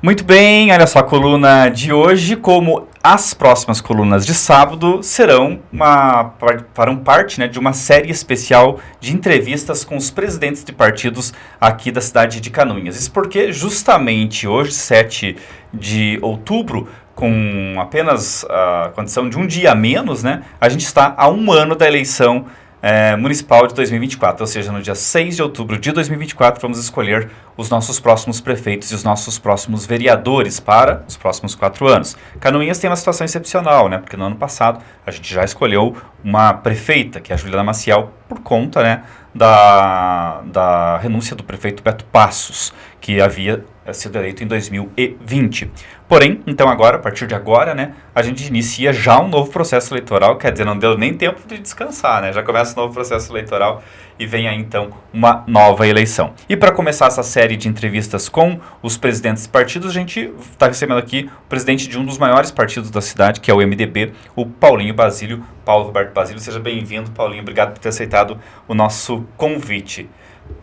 Muito bem, olha só, a coluna de hoje, como as próximas colunas de sábado, farão parte, né, de uma série especial de entrevistas com os presidentes de partidos aqui da cidade de Canoinhas. Isso porque justamente hoje, 7 de outubro, com apenas a condição de um dia a menos, né, a gente está a um ano da eleição municipal de 2024, ou seja, no dia 6 de outubro de 2024, vamos escolher os nossos próximos prefeitos e os nossos próximos vereadores para os próximos 4 anos. Canoinhas tem uma situação excepcional, né? Porque no ano passado a gente já escolheu uma prefeita, que é a Juliana Maciel, por conta, né, da renúncia do prefeito Beto Passos, que havia sido eleito em 2020. Porém, então agora, a partir de agora, né, a gente inicia já um novo processo eleitoral, quer dizer, não deu nem tempo de descansar, né? Já começa um novo processo eleitoral e vem aí então uma nova eleição. E para começar essa série de entrevistas com os presidentes dos partidos, a gente está recebendo aqui o presidente de um dos maiores partidos da cidade, que é o MDB, o Paulinho Basílio. Paulo Roberto Basílio, seja bem-vindo, Paulinho, obrigado por ter aceitado o nosso convite.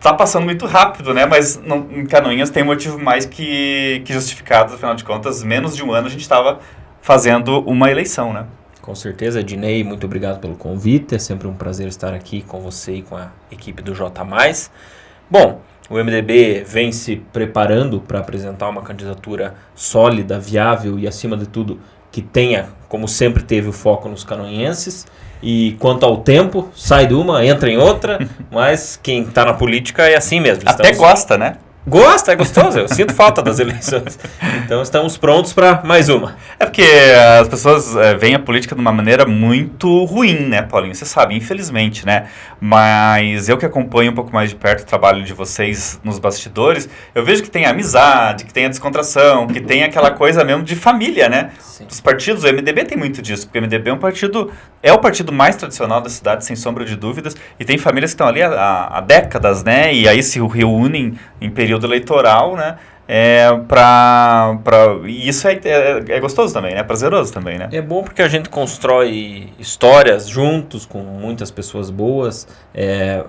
Tá passando muito rápido, né? Mas em Canoinhas tem motivo mais que justificado, afinal de contas, menos de um ano a gente estava fazendo uma eleição, né? Com certeza, Ednei, muito obrigado pelo convite, é sempre um prazer estar aqui com você e com a equipe do J+. Bom, o MDB vem se preparando para apresentar uma candidatura sólida, viável e, acima de tudo, que tenha, como sempre teve, o foco nos canoinhenses. E quanto ao tempo, sai de uma, entra em outra, mas quem está na política é assim mesmo. Até gosta, né? Gosta, é gostoso, eu sinto falta das eleições. Então estamos prontos para mais uma. É porque as pessoas veem a política de uma maneira muito ruim, né, Paulinho? Você sabe, infelizmente, né? Mas eu que acompanho um pouco mais de perto o trabalho de vocês nos bastidores, eu vejo que tem a amizade, que tem a descontração, que tem aquela coisa mesmo de família, né? Sim. Os partidos, o MDB tem muito disso, porque o MDB é o partido mais tradicional da cidade, sem sombra de dúvidas, e tem famílias que estão ali há décadas, né? E aí se reúnem em período eleitoral, né? E isso é gostoso também, né? Prazeroso também, né? É bom porque a gente constrói histórias juntos com muitas pessoas boas.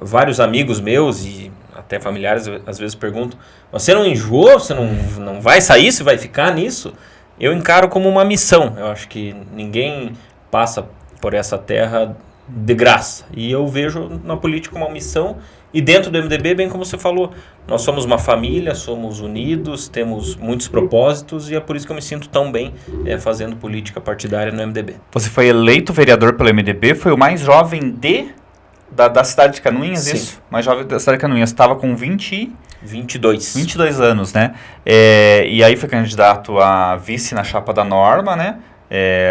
Vários amigos meus e até familiares às vezes perguntam: você não enjoou? Você não vai sair? Você vai ficar nisso? Eu encaro como uma missão. Eu acho que ninguém passa por essa terra de graça. E eu vejo na política uma missão. E dentro do MDB, bem como você falou, nós somos uma família, somos unidos, temos muitos propósitos e é por isso que eu me sinto tão bem fazendo política partidária no MDB. Você foi eleito vereador pelo MDB, foi o mais jovem da cidade de Canoinhas, Sim. Isso? Mais jovem da cidade de Canoinhas, estava com 22 anos, né? E aí foi candidato a vice na chapa da Norma, né?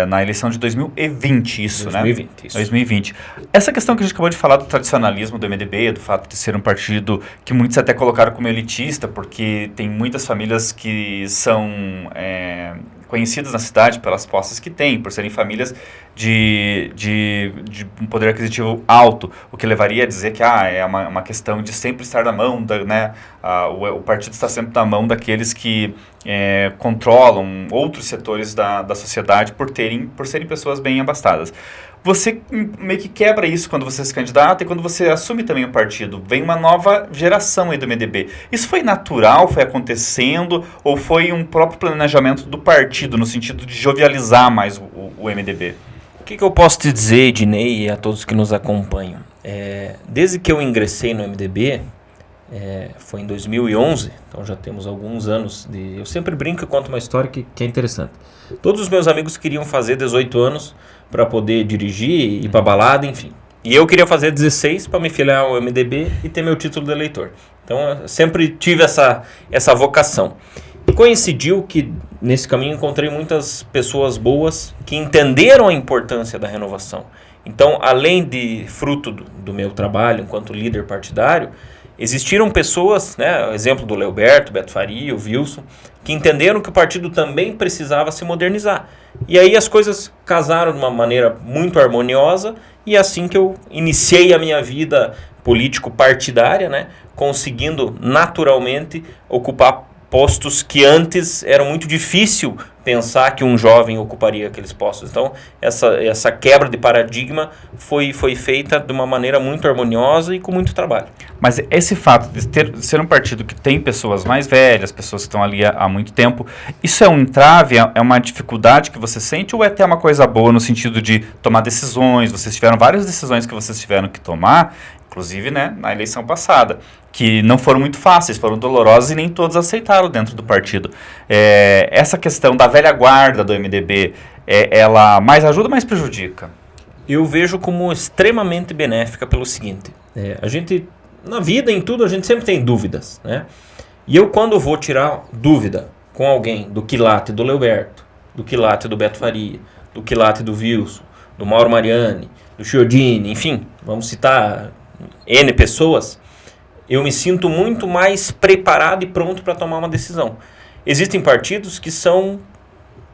Na eleição de 2020, isso, 2020, né? Isso. 2020. Essa questão que a gente acabou de falar do tradicionalismo do MDB, do fato de ser um partido que muitos até colocaram como elitista, porque tem muitas famílias que são conhecidas na cidade pelas posses que têm, por serem famílias de um poder aquisitivo alto, o que levaria a dizer que é uma questão de sempre estar na mão, né? O partido está sempre na mão daqueles que controlam outros setores da sociedade por serem pessoas bem abastadas. Você meio que quebra isso quando você se candidata e quando você assume também o partido. Vem uma nova geração aí do MDB. Isso foi natural, foi acontecendo, ou foi um próprio planejamento do partido, no sentido de jovializar mais o MDB? O que eu posso te dizer, Ednei, e a todos que nos acompanham? Desde que eu ingressei no MDB, foi em 2011, então já temos alguns anos. Eu sempre brinco e conto uma história que é interessante. Todos os meus amigos queriam fazer 18 anos para poder dirigir, ir para balada, enfim. E eu queria fazer 16 para me filiar ao MDB e ter meu título de eleitor. Então eu sempre tive essa vocação. E coincidiu que nesse caminho encontrei muitas pessoas boas que entenderam a importância da renovação. Então, além de fruto do meu trabalho enquanto líder partidário, existiram pessoas, né, exemplo do Leoberto, Beto Faria, o Wilson, que entenderam que o partido também precisava se modernizar. E aí as coisas casaram de uma maneira muito harmoniosa e é assim que eu iniciei a minha vida político-partidária, né, conseguindo naturalmente ocupar postos que antes era muito difícil pensar que um jovem ocuparia aqueles postos. Então, essa quebra de paradigma foi feita de uma maneira muito harmoniosa e com muito trabalho. Mas esse fato de ser um partido que tem pessoas mais velhas, pessoas que estão ali há muito tempo, isso é um entrave, é uma dificuldade que você sente ou é até uma coisa boa no sentido de tomar decisões? Vocês tiveram várias decisões que vocês tiveram que tomar, inclusive, né, na eleição passada, que não foram muito fáceis, foram dolorosas e nem todos aceitaram dentro do partido. Essa questão da velha guarda do MDB, ela mais ajuda ou mais prejudica? Eu vejo como extremamente benéfica pelo seguinte, a gente, na vida, em tudo, a gente sempre tem dúvidas, né? E eu, quando vou tirar dúvida com alguém do quilate do Leoberto, do quilate do Beto Faria, do quilate do Wilson, do Mauro Mariani, do Chiodini, enfim, vamos citar N pessoas, eu me sinto muito mais preparado e pronto para tomar uma decisão. Existem partidos que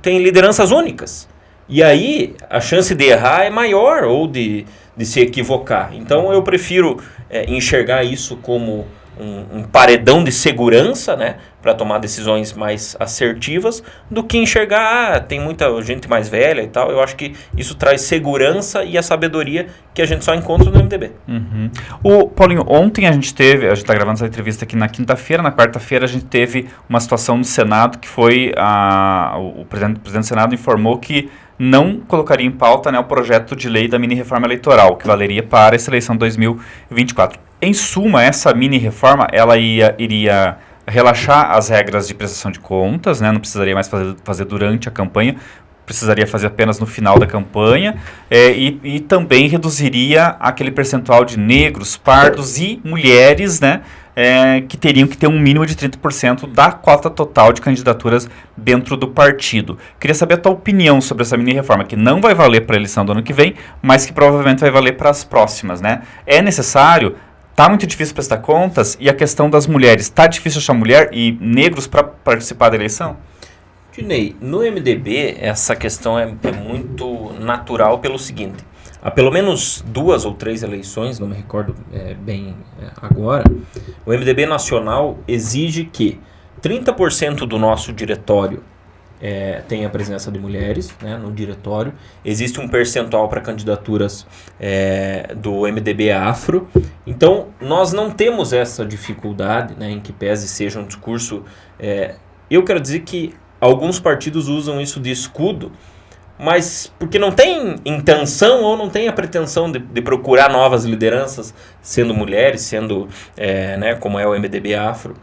têm lideranças únicas. E aí a chance de errar é maior ou de se equivocar. Então eu prefiro enxergar isso como um paredão de segurança, né, para tomar decisões mais assertivas, do que enxergar, tem muita gente mais velha e tal. Eu acho que isso traz segurança e a sabedoria que a gente só encontra no MDB. Uhum. Paulinho, ontem a gente está gravando essa entrevista aqui na quinta-feira, na quarta-feira a gente teve uma situação no Senado que foi, o presidente do Senado informou que não colocaria em pauta, né, o projeto de lei da mini-reforma eleitoral, que valeria para essa eleição de 2024. Em suma, essa mini-reforma ela iria relaxar as regras de prestação de contas, né, não precisaria mais fazer durante a campanha, precisaria fazer apenas no final da campanha, e também reduziria aquele percentual de negros, pardos e mulheres, né, que teriam que ter um mínimo de 30% da cota total de candidaturas dentro do partido. Queria saber a tua opinião sobre essa mini-reforma, que não vai valer para a eleição do ano que vem, mas que provavelmente vai valer para as próximas, né? É necessário? Está muito difícil prestar contas? E a questão das mulheres, está difícil achar mulher e negros para participar da eleição? Dinei, no MDB essa questão é muito natural pelo seguinte: há pelo menos 2 ou 3 eleições, não me recordo bem agora, o MDB nacional exige que 30% do nosso diretório tenha a presença de mulheres, né, no diretório. Existe um percentual para candidaturas do MDB afro. Então, nós não temos essa dificuldade, né, em que pese seja um discurso... eu quero dizer que alguns partidos usam isso de escudo, mas porque não tem intenção ou não tem a pretensão de procurar novas lideranças, sendo mulheres, sendo, né, como é o MDB afro,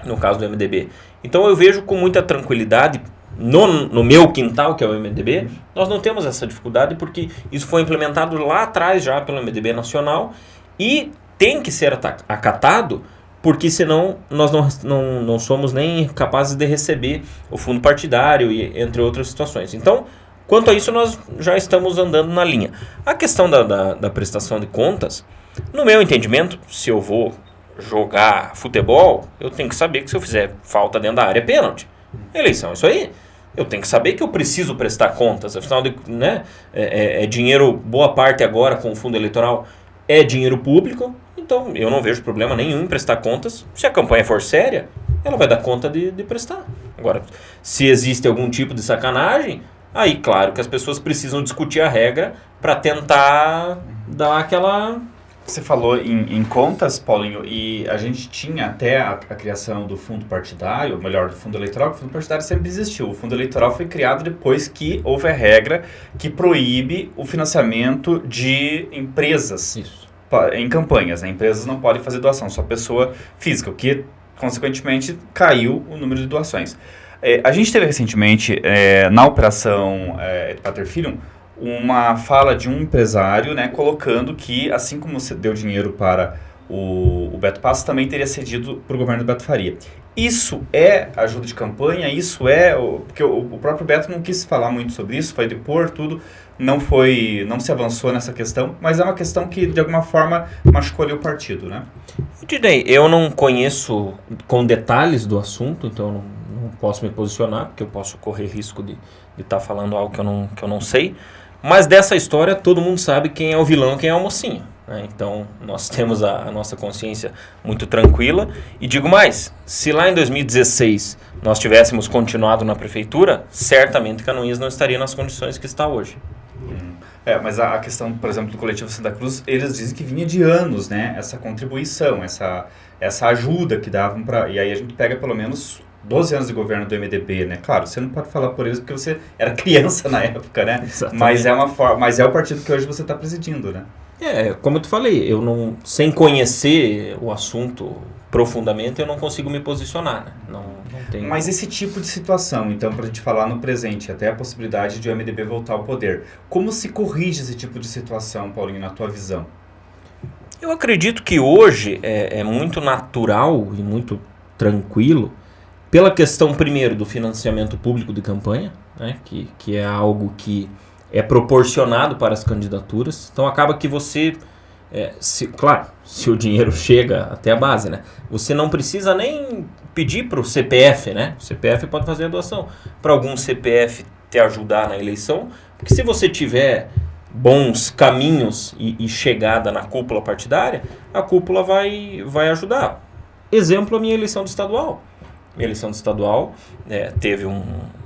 no caso do MDB. Então eu vejo com muita tranquilidade, no meu quintal, que é o MDB, nós não temos essa dificuldade, porque isso foi implementado lá atrás já pelo MDB nacional e tem que ser acatado, porque senão nós não somos nem capazes de receber o fundo partidário, e entre outras situações. Então, quanto a isso, nós já estamos andando na linha. A questão da prestação de contas, no meu entendimento, se eu vou jogar futebol, eu tenho que saber que se eu fizer falta dentro da área é pênalti. Eleição é isso aí. Eu tenho que saber que eu preciso prestar contas. Afinal, né, dinheiro, boa parte agora com o fundo eleitoral é dinheiro público. Então, eu não vejo problema nenhum em prestar contas. Se a campanha for séria, ela vai dar conta de prestar. Agora, se existe algum tipo de sacanagem, aí, claro que as pessoas precisam discutir a regra para tentar dar aquela... Você falou em contas, Paulinho, e a gente tinha até a criação do fundo partidário, ou melhor, do fundo eleitoral, que o fundo partidário sempre existiu. O fundo eleitoral foi criado depois que houve a regra que proíbe o financiamento de empresas. Isso. Em campanhas, né? Empresas não podem fazer doação, só pessoa física, o que, consequentemente, caiu o número de doações. A gente teve recentemente, na operação Pater Filium, uma fala de um empresário, né, colocando que, assim como você deu dinheiro para o Beto Passos, também teria cedido para o governo do Beto Faria. Isso é ajuda de campanha? Isso porque o próprio Beto não quis falar muito sobre isso, foi depor tudo, não se avançou nessa questão, mas é uma questão que, de alguma forma, machucou ali o partido, né? Eu não conheço com detalhes do assunto, então não não posso me posicionar, porque eu posso correr risco de estar falando algo que eu não sei. Mas dessa história, todo mundo sabe quem é o vilão e quem é o mocinho, né? Então, nós temos a nossa consciência muito tranquila. E digo mais, se lá em 2016 nós tivéssemos continuado na prefeitura, certamente Canoinhas não estaria nas condições que está hoje. Mas a questão, por exemplo, do Coletivo Santa Cruz, eles dizem que vinha de anos, né? Essa contribuição, essa ajuda que davam para... E aí a gente pega pelo menos 12 anos de governo do MDB, né? Claro, você não pode falar por eles porque você era criança na época, né? Exatamente. Mas é o partido que hoje você está presidindo, né? Como eu te falei, eu não, sem conhecer o assunto profundamente, eu não consigo me posicionar, né? Não tenho... Mas esse tipo de situação, então, para a gente falar no presente, até a possibilidade de o MDB voltar ao poder, como se corrige esse tipo de situação, Paulinho, na tua visão? Eu acredito que hoje é muito natural e muito tranquilo, pela questão, primeiro, do financiamento público de campanha, né, que é algo que é proporcionado para as candidaturas. Então, acaba que você, claro, se o dinheiro chega até a base, né, você não precisa nem pedir para o CPF, né? O CPF pode fazer a doação para algum CPF te ajudar na eleição, porque se você tiver bons caminhos e chegada na cúpula partidária, a cúpula vai ajudar. Exemplo, a minha eleição de estadual. Minha eleição de estadual teve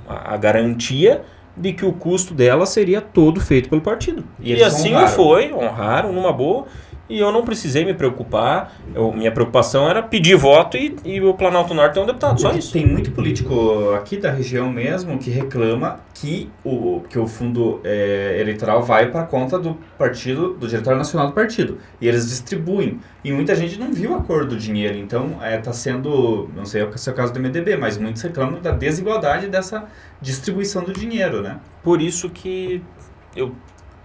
a garantia de que o custo dela seria todo feito pelo partido. E assim honraram numa boa, e eu não precisei me preocupar. Minha preocupação era pedir voto e o Planalto Norte tem um deputado, só isso. Tem muito político aqui da região mesmo que reclama que o fundo eleitoral vai para a conta do partido, do Diretório Nacional do partido, e eles distribuem. E muita gente não viu a cor do dinheiro, então está sendo, não sei se é o caso do MDB, mas muitos reclamam da desigualdade dessa distribuição do dinheiro, né? Por isso que eu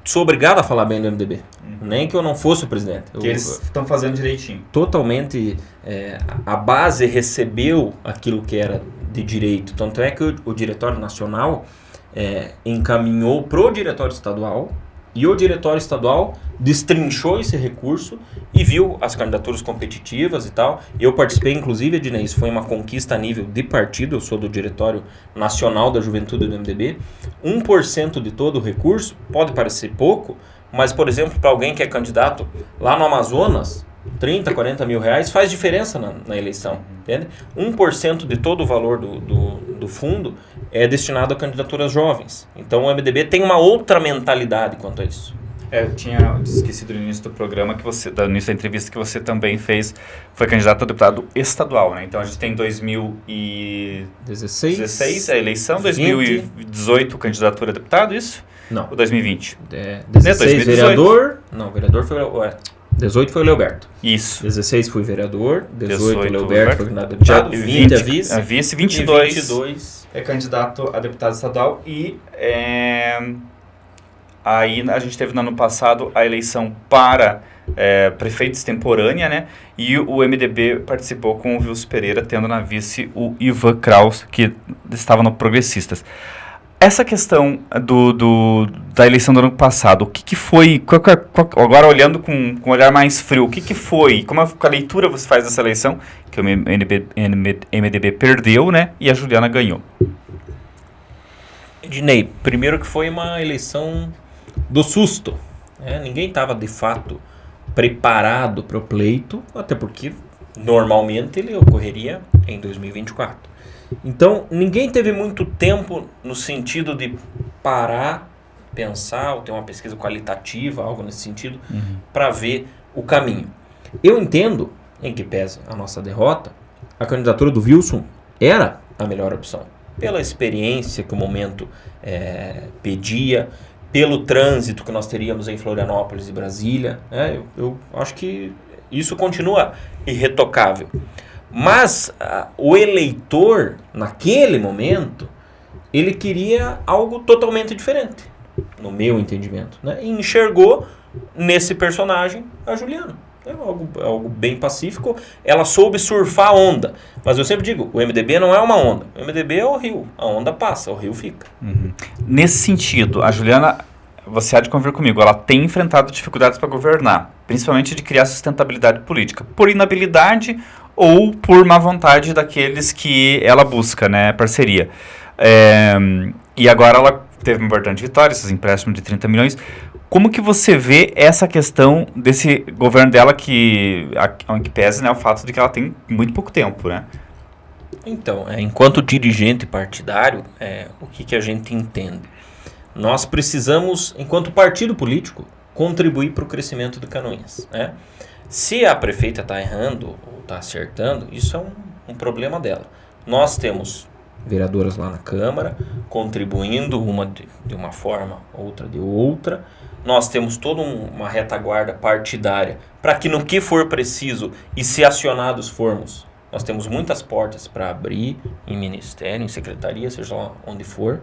sou obrigado a falar bem do MDB. Nem que eu não fosse o presidente. Que eles estão fazendo direitinho. Totalmente. A base recebeu aquilo que era de direito. Tanto é que o Diretório Nacional encaminhou para o Diretório Estadual, e o Diretório Estadual destrinchou esse recurso e viu as candidaturas competitivas e tal. Eu participei, inclusive, Ednei, isso foi uma conquista a nível de partido. Eu sou do Diretório Nacional da Juventude do MDB. 1% de todo o recurso pode parecer pouco, mas, por exemplo, para alguém que é candidato lá no Amazonas, 30, 40 mil reais faz diferença na eleição, entende? 1% de todo o valor do fundo é destinado a candidaturas jovens. Então o MDB tem uma outra mentalidade quanto a isso. Eu tinha esquecido no início do programa, no início da entrevista, que você também foi candidato a deputado estadual, né? Então a gente tem 2016 a eleição, 2018 candidatura a deputado, isso? Não. Ou 2020? 16 vereador, não, vereador foi 18 foi o Leoberto. Isso. 16 fui vereador, 18 o Leoberto foi candidato a deputado, 20 a vice, 22 é candidato a deputado estadual e aí a gente teve no ano passado a eleição para prefeito extemporânea, né? E o MDB participou com o Wilson Pereira, tendo na vice o Ivan Kraus, que estava no Progressistas. Essa questão da eleição do ano passado, o que foi, agora olhando com um olhar mais frio, o que foi, como a leitura você faz dessa eleição, que o MDB perdeu, né, e a Juliana ganhou? Ednei, primeiro que foi uma eleição do susto, né? Ninguém estava de fato preparado para o pleito, até porque normalmente ele ocorreria em 2024. Então, ninguém teve muito tempo no sentido de parar, pensar, ou ter uma pesquisa qualitativa, algo nesse sentido, para ver o caminho. Eu entendo, em que pese a nossa derrota, a candidatura do Wilson era a melhor opção. Pela experiência que o momento pedia, pelo trânsito que nós teríamos em Florianópolis e Brasília, eu acho que isso continua irretocável. Mas o eleitor, naquele momento, ele queria algo totalmente diferente, no meu entendimento, né? E enxergou nesse personagem a Juliana. É algo bem pacífico. Ela soube surfar a onda. Mas eu sempre digo, o MDB não é uma onda. O MDB é o rio. A onda passa, o rio fica. Nesse sentido, a Juliana, você há de convir comigo, ela tem enfrentado dificuldades para governar, principalmente de criar sustentabilidade política. Por inabilidade ou por má vontade daqueles que ela busca, né, parceria. E agora ela teve uma importante vitória, esses empréstimos de 30 milhões. Como que você vê essa questão desse governo dela que pese, né, o fato de que ela tem muito pouco tempo, né? Então, enquanto dirigente partidário, o que a gente entende? Nós precisamos, enquanto partido político, contribuir para o crescimento de Canoinhas, né? Se a prefeita está errando ou está acertando, isso é um problema dela. Nós temos vereadoras lá na Câmara, contribuindo, uma de uma forma, outra de outra. Nós temos toda uma retaguarda partidária para que no que for preciso e se acionados formos, nós temos muitas portas para abrir em ministério, em secretaria, seja lá onde for.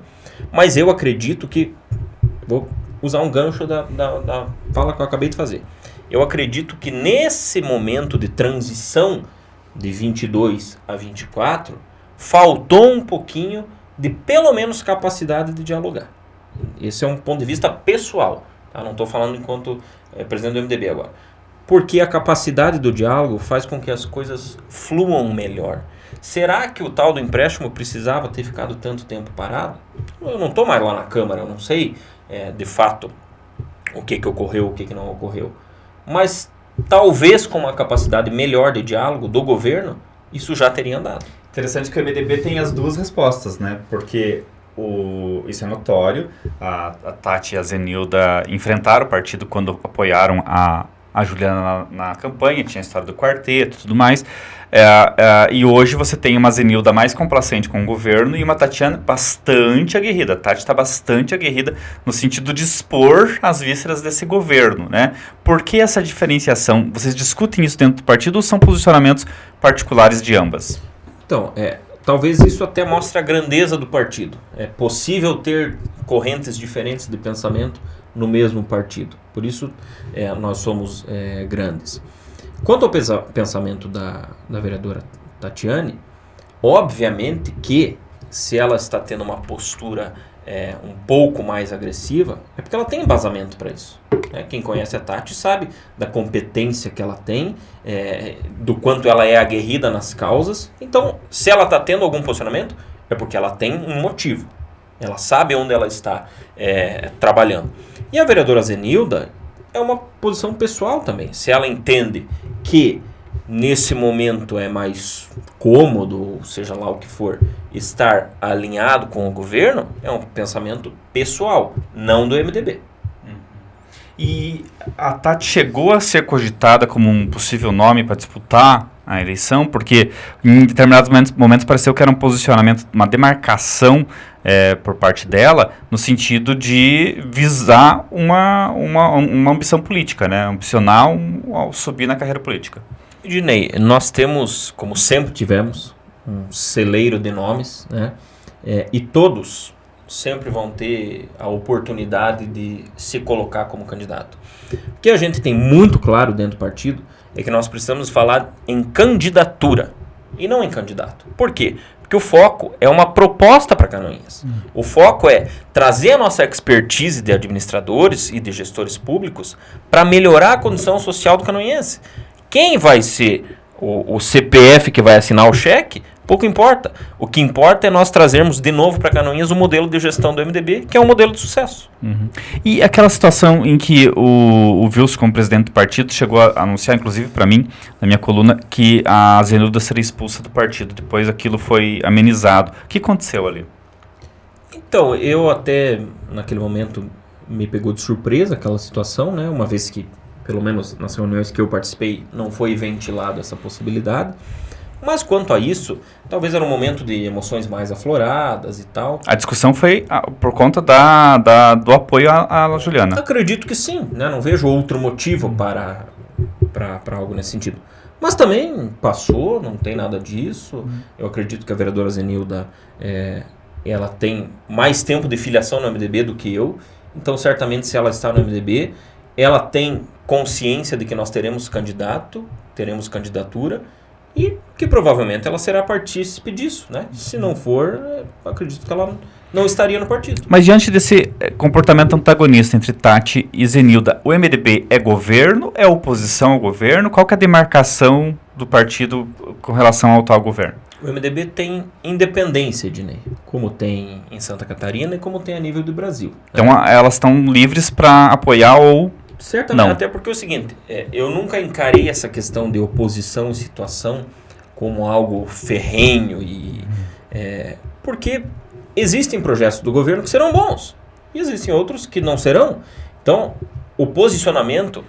Mas eu acredito que, vou usar um gancho da fala que eu acabei de fazer, eu acredito que nesse momento de transição de 22 a 24, faltou um pouquinho de pelo menos capacidade de dialogar. Esse é um ponto de vista pessoal, tá? Não estou falando enquanto presidente do MDB agora. Porque a capacidade do diálogo faz com que as coisas fluam melhor. Será que o tal do empréstimo precisava ter ficado tanto tempo parado? Eu não estou mais lá na Câmara, eu não sei de fato o que ocorreu, o que não ocorreu. Mas talvez com uma capacidade melhor de diálogo do governo, isso já teria andado. Interessante que o MDB tem as duas respostas, né? Porque isso é notório. A Tati e a Zenilda enfrentaram o partido quando apoiaram a Juliana na campanha, tinha a história do quarteto e tudo mais. E hoje você tem uma Zenilda mais complacente com o governo e uma Tatiana bastante aguerrida. A Tati está bastante aguerrida no sentido de expor as vísceras desse governo, né? Por que essa diferenciação? Vocês discutem isso dentro do partido ou são posicionamentos particulares de ambas? Então, talvez isso até mostre a grandeza do partido. É possível ter correntes diferentes de pensamento no mesmo partido. Por isso, nós somos grandes. Quanto ao pensamento da vereadora Tatiane, obviamente que se ela está tendo uma postura um pouco mais agressiva, é porque ela tem embasamento para isso. Quem conhece a Tati sabe da competência que ela tem, do quanto ela é aguerrida nas causas. Então, se ela está tendo algum posicionamento, é porque ela tem um motivo. Ela sabe onde ela está trabalhando. E a vereadora Zenilda é uma posição pessoal também. Se ela entende que nesse momento é mais cômodo, seja lá o que for, estar alinhado com o governo, é um pensamento pessoal, não do MDB. E a Tati chegou a ser cogitada como um possível nome para disputar a eleição, porque em determinados momentos pareceu que era um posicionamento, uma demarcação por parte dela, no sentido de visar uma ambição política, né? Ambicionar ao subir na carreira política. Ednei, nós temos, como sempre tivemos, um celeiro de nomes, né? E todos sempre vão ter a oportunidade de se colocar como candidato. O que a gente tem muito claro dentro do partido é que nós precisamos falar em candidatura e não em candidato. Por quê? Porque o foco é uma proposta para Canoinhas. O foco é trazer a nossa expertise de administradores e de gestores públicos para melhorar a condição social do canoinhense. Quem vai ser o CPF que vai assinar o cheque, pouco importa. O que importa é nós trazermos de novo para Canoinhas o modelo de gestão do MDB, que é um modelo de sucesso. Uhum. E aquela situação em que o Wilson, como presidente do partido, chegou a anunciar, inclusive para mim, na minha coluna, que a Zenilda seria expulsa do partido. Depois aquilo foi amenizado. O que aconteceu ali? Então, eu até, naquele momento, me pegou de surpresa aquela situação, né? Uma vez que, pelo menos nas reuniões que eu participei, não foi ventilado essa possibilidade. Mas quanto a isso, talvez era um momento de emoções mais afloradas e tal. A discussão foi por conta do apoio à Juliana. Acredito que sim, né? Não vejo outro motivo para algo nesse sentido. Mas também passou, não tem nada disso. Eu acredito que a vereadora Zenilda ela tem mais tempo de filiação no MDB do que eu. Então, certamente, se ela está no MDB, ela tem consciência de que nós teremos candidato, teremos candidatura. e que provavelmente ela será partícipe disso, né? Se não for, acredito que ela não estaria no partido. Mas diante desse comportamento antagonista entre Tati e Zenilda, o MDB é governo, é oposição ao governo? Qual que é a demarcação do partido com relação ao atual governo? O MDB tem independência, Ednei, como tem em Santa Catarina e como tem a nível do Brasil. Então elas estão livres para apoiar ou certamente, não? Até porque é o seguinte, eu nunca encarei essa questão de oposição e situação como algo ferrenho, porque existem projetos do governo que serão bons e existem outros que não serão. Então, o posicionamento,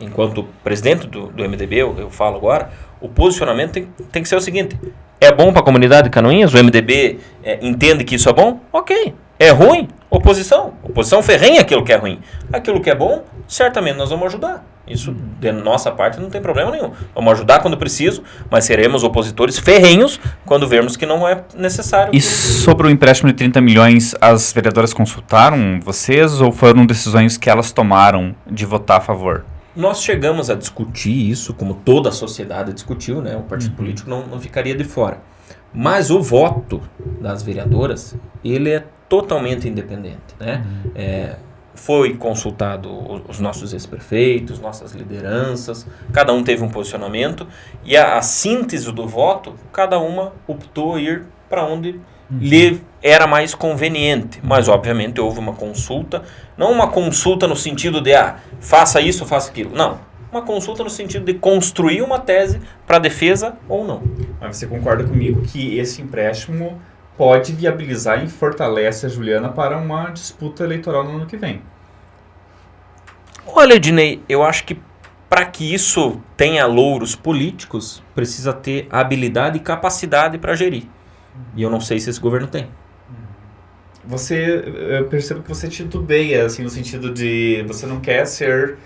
enquanto presidente do MDB, eu falo agora, o posicionamento tem que ser o seguinte: é bom para a comunidade de Canoinhas? O MDB entende que isso é bom? Ok. É ruim? Oposição. Oposição ferrenha aquilo que é ruim. Aquilo que é bom, certamente nós vamos ajudar. Isso, de nossa parte, não tem problema nenhum. Vamos ajudar quando preciso, mas seremos opositores ferrenhos quando vermos que não é necessário. E sobre o empréstimo de 30 milhões, as vereadoras consultaram vocês ou foram decisões que elas tomaram de votar a favor? Nós chegamos a discutir isso, como toda a sociedade discutiu, né? O partido político não ficaria de fora. Mas o voto das vereadoras, ele é totalmente independente, né? Foi consultado os nossos ex-prefeitos, nossas lideranças, cada um teve um posicionamento e a síntese do voto, cada uma optou ir para onde lhe era mais conveniente. Mas, obviamente, houve uma consulta, não uma consulta no sentido de, faça isso, faça aquilo. Não, uma consulta no sentido de construir uma tese para defesa ou não. Mas você concorda comigo que esse empréstimo pode viabilizar e fortalece a Juliana para uma disputa eleitoral no ano que vem? Olha, Ednei, eu acho que para que isso tenha louros políticos, precisa ter habilidade e capacidade para gerir. E eu não sei se esse governo tem. Eu percebo que você titubeia, assim, no sentido de você não quer ser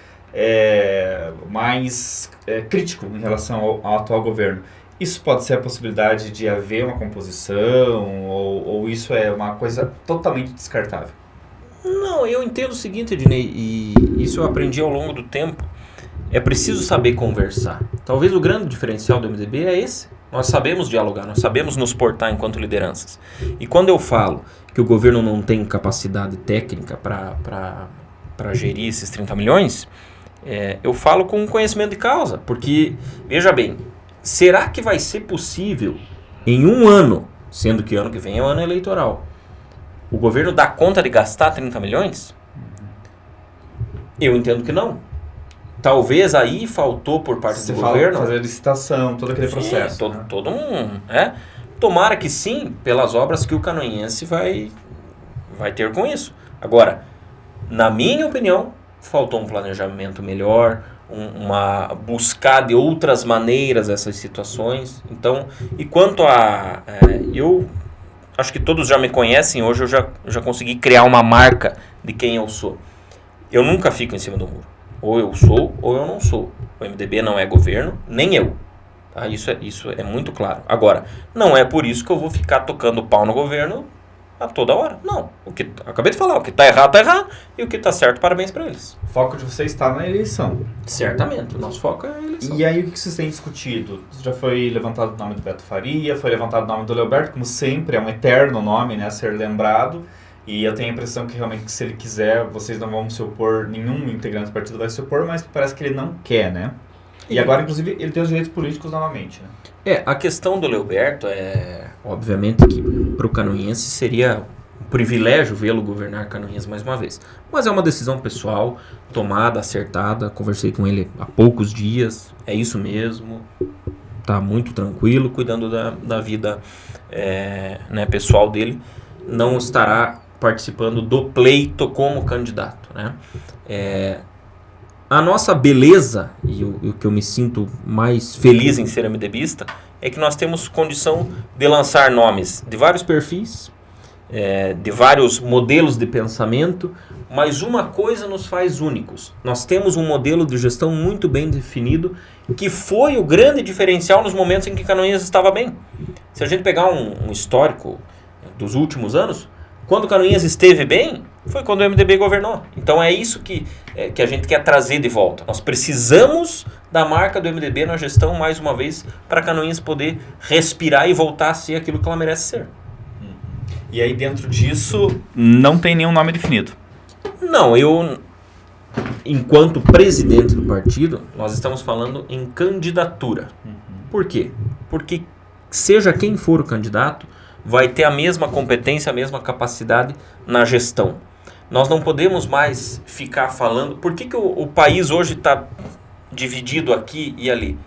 mais crítico em relação ao atual governo. Isso pode ser a possibilidade de haver uma composição ou isso é uma coisa totalmente descartável? Não, eu entendo o seguinte, Ednei, e isso eu aprendi ao longo do tempo. É preciso saber conversar. Talvez o grande diferencial do MDB é esse. Nós sabemos dialogar, nós sabemos nos portar enquanto lideranças. E quando eu falo que o governo não tem capacidade técnica para gerir esses 30 milhões, eu falo com conhecimento de causa. Porque, veja bem, será que vai ser possível em um ano, sendo que ano que vem é o ano eleitoral, o governo dar conta de gastar 30 milhões? Eu entendo que não. Talvez aí faltou por parte do governo fazer licitação, todo aquele processo. Todo um... Tomara que sim, pelas obras que o canoinhense vai ter com isso. Agora, na minha opinião, faltou um planejamento melhor, buscar de outras maneiras essas situações. Então, e quanto a... eu acho que todos já me conhecem, hoje eu já consegui criar uma marca de quem eu sou. Eu nunca fico em cima do muro. Ou eu sou, ou eu não sou. O MDB não é governo, nem eu. Tá? Isso é muito claro. Agora, não é por isso que eu vou ficar tocando pau no governo a toda hora. Não. Acabei de falar, o que está errado, e o que está certo, parabéns para eles. O foco de você está na eleição. Certamente, o nosso foco é a eleição. E aí, o que vocês têm discutido? Já foi levantado o nome do Beto Faria, foi levantado o nome do Leoberto, como sempre, é um eterno nome, né, a ser lembrado. E eu tenho a impressão que realmente, que se ele quiser, vocês não vão se opor, nenhum integrante do partido vai se opor, mas parece que ele não quer, né? E agora, inclusive, ele tem os direitos políticos novamente, né? A questão do Leoberto obviamente que para o canoinhense seria um privilégio vê-lo governar Canoinhas mais uma vez. Mas é uma decisão pessoal, tomada, acertada, conversei com ele há poucos dias, é isso mesmo, tá muito tranquilo, cuidando da vida pessoal dele, não estará participando do pleito como candidato, né? A nossa beleza, e o que eu me sinto mais feliz em ser MDBista, é que nós temos condição de lançar nomes de vários perfis, de vários modelos de pensamento, mas uma coisa nos faz únicos. Nós temos um modelo de gestão muito bem definido, que foi o grande diferencial nos momentos em que Canoinhas estava bem. Se a gente pegar um histórico dos últimos anos, quando Canoinhas esteve bem, foi quando o MDB governou. Então é isso que a gente quer trazer de volta. Nós precisamos da marca do MDB na gestão, mais uma vez, para Canoinhas poder respirar e voltar a ser aquilo que ela merece ser. E aí dentro disso não tem nenhum nome definido? Não, enquanto presidente do partido, nós estamos falando em candidatura. Por quê? Porque seja quem for o candidato, vai ter a mesma competência, a mesma capacidade na gestão. Nós não podemos mais ficar falando... Por que o país hoje está dividido aqui e ali?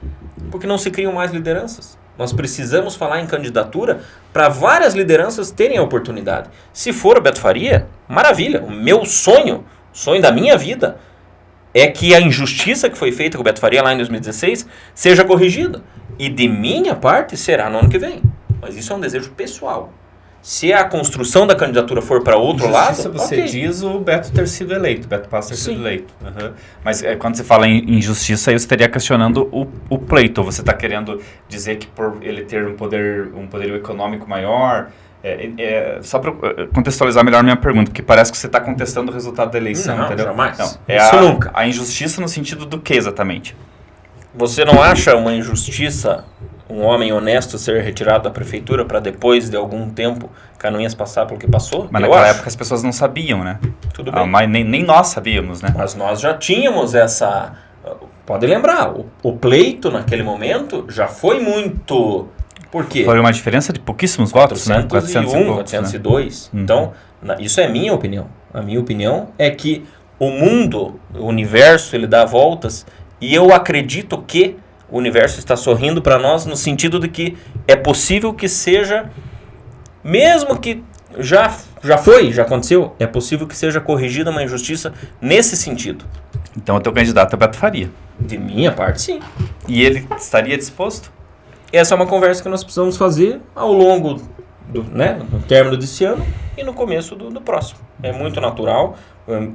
Porque não se criam mais lideranças. Nós precisamos falar em candidatura para várias lideranças terem a oportunidade. Se for o Beto Faria, maravilha. O meu sonho, o sonho da minha vida, é que a injustiça que foi feita com o Beto Faria lá em 2016 seja corrigida. E de minha parte será no ano que vem. Mas isso é um desejo pessoal. Se a construção da candidatura for para outro lado... Você diz o Beto ter sido eleito, o Beto Passa ter sido eleito. Mas quando você fala em injustiça, aí você estaria questionando o pleito. Você está querendo dizer que por ele ter um poderio econômico maior... só para contextualizar melhor a minha pergunta, porque parece que você está contestando o resultado da eleição, não, entendeu? Jamais. Não, isso nunca. A injustiça no sentido do que exatamente? Você não acha uma injustiça um homem honesto ser retirado da prefeitura para depois de algum tempo Canoinhas passar pelo que passou? Mas naquela época as pessoas não sabiam, né? Tudo bem. Mas nem nós sabíamos, né? Mas nós já tínhamos essa... Pode lembrar, o pleito naquele momento já foi muito... Por quê? Foi uma diferença de pouquíssimos votos, né? 401, 402. Né? Então, isso é minha opinião. A minha opinião é que o mundo, o universo, ele dá voltas e eu acredito que o universo está sorrindo para nós no sentido de que é possível que seja, mesmo que já aconteceu, é possível que seja corrigida uma injustiça nesse sentido. Então o teu candidato é Beto Faria. De minha parte, sim. E ele estaria disposto? Essa é uma conversa que nós precisamos fazer ao longo no término desse ano e no começo do próximo. É muito natural,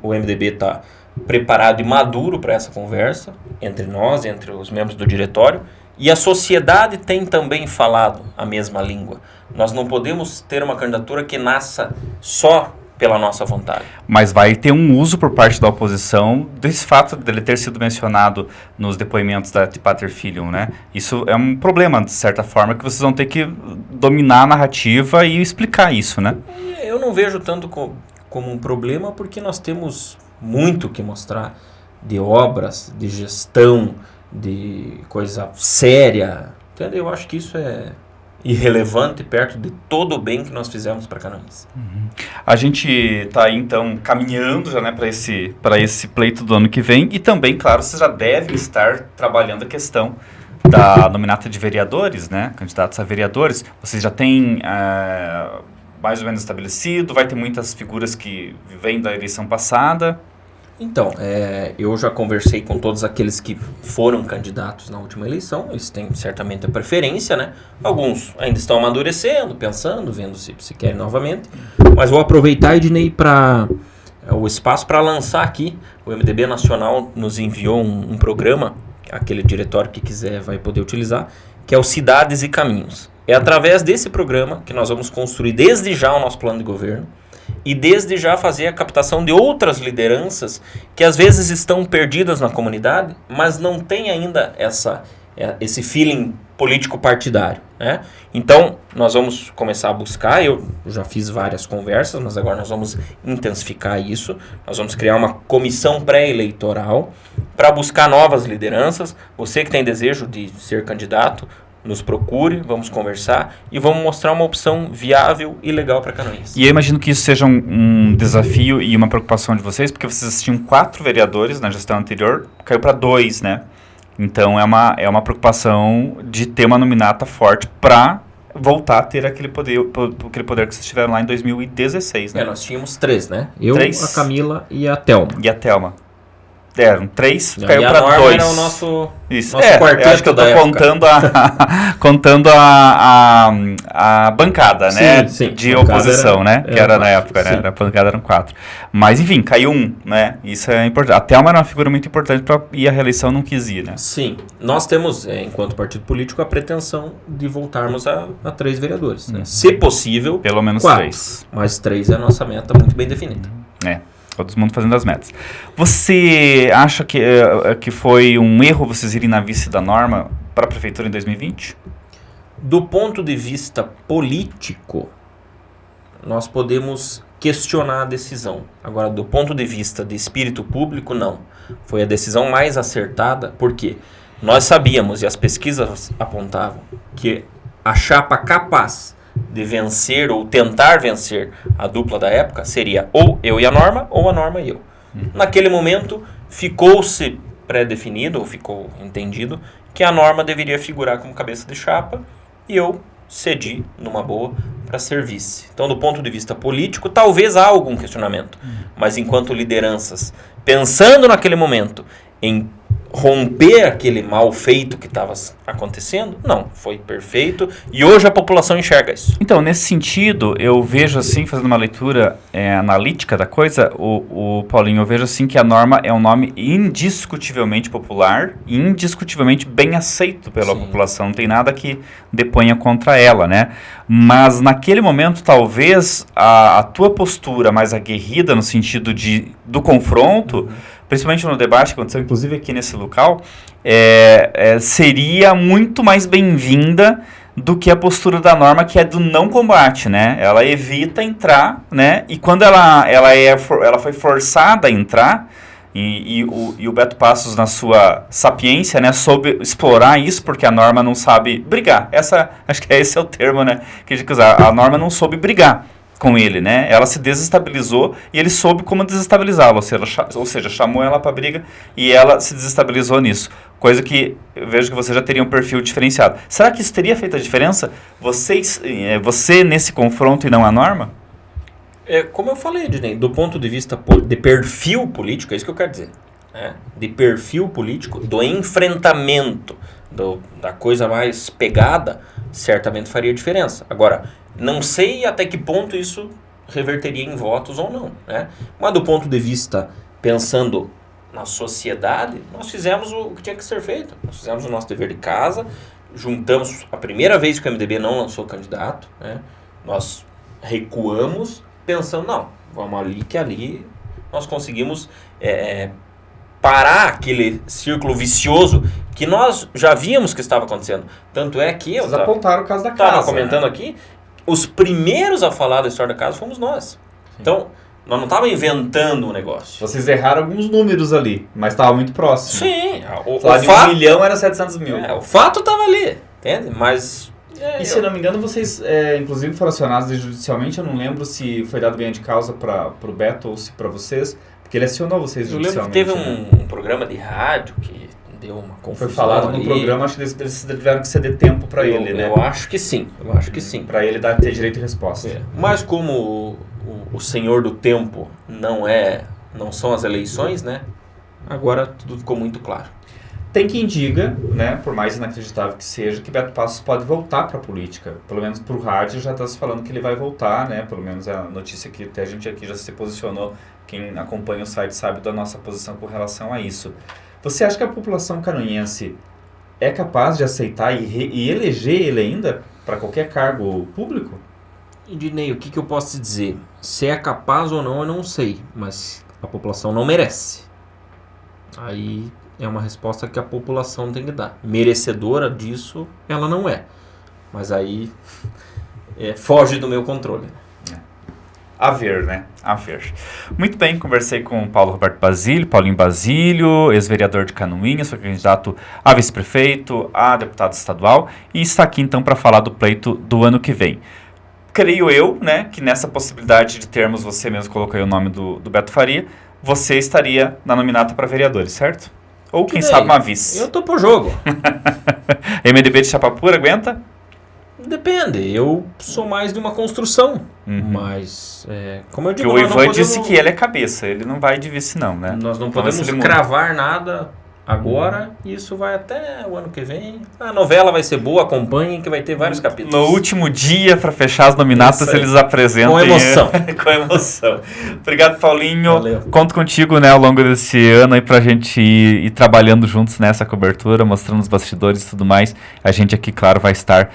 o MDB está preparado e maduro para essa conversa entre nós, entre os membros do diretório, e a sociedade tem também falado a mesma língua. Nós não podemos ter uma candidatura que nasça só pela nossa vontade. Mas vai ter um uso por parte da oposição desse fato dele ter sido mencionado nos depoimentos de Pater Filium, né? Isso é um problema, de certa forma, que vocês vão ter que dominar a narrativa e explicar isso, né? Eu não vejo tanto como um problema, porque nós temos muito que mostrar de obras, de gestão, de coisa séria. Entendeu? Eu acho que isso é irrelevante perto de todo o bem que nós fizemos para Canoinhas. A gente está aí, então, caminhando já, né, para esse pleito do ano que vem e também, claro, vocês já devem estar trabalhando a questão da nominata de vereadores, né, candidatos a vereadores. Vocês já têm mais ou menos estabelecido, vai ter muitas figuras que vêm da eleição passada. Então, eu já conversei com todos aqueles que foram candidatos na última eleição, eles têm certamente a preferência, né? Alguns ainda estão amadurecendo, pensando, vendo se querem novamente, mas vou aproveitar, Ednei, o espaço para lançar aqui. O MDB Nacional nos enviou um programa, aquele diretório que quiser vai poder utilizar, que é o Cidades e Caminhos. É através desse programa que nós vamos construir desde já o nosso plano de governo, e desde já fazer a captação de outras lideranças que às vezes estão perdidas na comunidade, mas não tem ainda esse feeling político partidário, né? Então, nós vamos começar a buscar, eu já fiz várias conversas, mas agora nós vamos intensificar isso, nós vamos criar uma comissão pré-eleitoral para buscar novas lideranças. Você que tem desejo de ser candidato, nos procure, vamos conversar e vamos mostrar uma opção viável e legal para Canoinhas. E eu imagino que isso seja um desafio e uma preocupação de vocês, porque vocês tinham 4 vereadores na gestão anterior, caiu para 2, né? Então é uma preocupação de ter uma nominata forte para voltar a ter aquele poder que vocês tiveram lá em 2016, né? Nós tínhamos 3, né? Eu, 3. A Camila e a Thelma. E a Thelma. Eram 3, Não, caiu para 2. Era o nosso Isso. quarteto. Eu acho que eu tô contando a bancada, né? Sim, de oposição, né? Que era na época, sim. né? A bancada eram 4. Mas, enfim, caiu 1, né? Isso é importante. A Thelma era uma figura muito importante e a reeleição não quis ir, né? Sim. Nós temos, enquanto partido político, a pretensão de voltarmos a 3 vereadores. Né? Se possível, pelo menos 4. 3. Mas 3 é a nossa meta muito bem definida. Todo mundo fazendo as metas. Você acha que foi um erro vocês irem na vice da norma para a prefeitura em 2020? Do ponto de vista político, nós podemos questionar a decisão. Agora, do ponto de vista de espírito público, não. Foi a decisão mais acertada, porque nós sabíamos, e as pesquisas apontavam, que a chapa capaz de vencer ou tentar vencer a dupla da época seria ou eu e a Norma, ou a Norma e eu. Naquele momento, ficou-se pré-definido, ou ficou entendido, que a Norma deveria figurar como cabeça de chapa, e eu cedi, numa boa, para ser vice. Então, do ponto de vista político, talvez há algum questionamento, mas enquanto lideranças, pensando naquele momento em romper aquele mal feito que estava acontecendo, não, foi perfeito, e hoje a população enxerga isso. Então, nesse sentido, eu vejo assim, fazendo uma leitura analítica da coisa, o Paulinho, eu vejo assim que a norma é um nome indiscutivelmente popular e indiscutivelmente bem aceito pela população, não tem nada que deponha contra ela, né? Mas naquele momento, talvez, a tua postura mais aguerrida no sentido do confronto, principalmente no debate que aconteceu, inclusive aqui nesse local, seria muito mais bem-vinda do que a postura da norma, que é do não combate, né? Ela evita entrar, né? E quando ela foi forçada a entrar, e o Beto Passos, na sua sapiência, né, soube explorar isso, porque a norma não sabe brigar. Acho que esse é o termo, né, que a gente quer usar. A norma não soube brigar com ele, né? Ela se desestabilizou e ele soube como desestabilizá-la, ou seja, chamou ela para briga e ela se desestabilizou nisso. Coisa que eu vejo que você já teria um perfil diferenciado. Será que isso teria feito a diferença? Você nesse confronto e não a norma? Como eu falei, Ednei, do ponto de vista de perfil político, é isso que eu quero dizer. De perfil político, do enfrentamento, da coisa mais pegada, certamente faria diferença. Agora, não sei até que ponto isso reverteria em votos ou não, né? Mas do ponto de vista, pensando na sociedade, nós fizemos o que tinha que ser feito. Nós fizemos o nosso dever de casa, juntamos a primeira vez que o MDB não lançou candidato, né? Nós recuamos pensando, não, vamos ali que ali nós conseguimos parar aquele círculo vicioso que nós já víamos que estava acontecendo. Tanto é que vocês apontaram o caso da casa. Estava comentando, né, aqui, os primeiros a falar da história da casa fomos nós. Sim. Então, nós não estávamos inventando um negócio. Vocês erraram alguns números ali, mas estava muito próximo. Sim. Falar de 1 milhão era 700 mil. O fato estava ali, entende? Mas... se não me engano, vocês, inclusive, foram acionados judicialmente. Eu não lembro se foi dado ganho de causa para o Beto ou se para vocês, porque ele acionou vocês judicialmente. Eu lembro que teve um programa de rádio que deu uma confusão. Foi falado no programa, acho que eles tiveram que ceder tempo para ele, né? Eu acho que sim, Para ele ter direito de resposta. Mas como o senhor do tempo não são as eleições, né? Agora tudo ficou muito claro. Tem quem diga, né, por mais inacreditável que seja, que Beto Passos pode voltar para a política. Pelo menos para o rádio já está se falando que ele vai voltar, né? Pelo menos é a notícia que até a gente aqui já se posicionou. Quem acompanha o site sabe da nossa posição com relação a isso. Você acha que a população canoense é capaz de aceitar e eleger ele ainda para qualquer cargo público? Ednei, o que eu posso te dizer? Se é capaz ou não, eu não sei. Mas a população não merece. Aí é uma resposta que a população tem que dar. Merecedora disso, ela não é. Mas aí foge do meu controle. A ver, né? A ver. Muito bem, conversei com o Paulo Roberto Basílio, Paulinho Basílio, ex-vereador de Canoinhas, foi candidato a vice-prefeito, a deputado estadual, e está aqui então para falar do pleito do ano que vem. Creio eu, né, que nessa possibilidade de termos, você mesmo colocou aí o nome do Beto Faria, você estaria na nominata para vereadores, certo? Ou quem sabe uma vice. Eu tô pro jogo. MDB de chapa pura, aguenta? Depende, eu sou mais de uma construção, mas, como eu digo... Porque o Ivan disse que ele é cabeça, ele não vai de vice não, né? Nós não podemos cravar nada agora, e isso vai até o ano que vem. A novela vai ser boa, acompanhem que vai ter vários capítulos. No último dia, para fechar as nominatas, eles apresentam... Com emoção. Com emoção. Obrigado, Paulinho. Valeu. Conto contigo, né, ao longo desse ano aí pra gente ir trabalhando juntos nessa cobertura, mostrando os bastidores e tudo mais. A gente aqui, claro, vai estar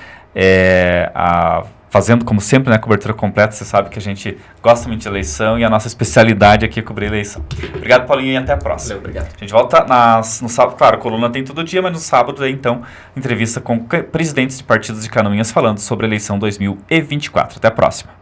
fazendo, como sempre, né, cobertura completa. Você sabe que a gente gosta muito de eleição e a nossa especialidade aqui é cobrir eleição. Obrigado, Paulinho, e até a próxima. Valeu, obrigado. A gente volta no sábado, claro, a coluna tem todo dia, mas no sábado, então, entrevista com presidentes de partidos de Canoinhas falando sobre a eleição 2024. Até a próxima.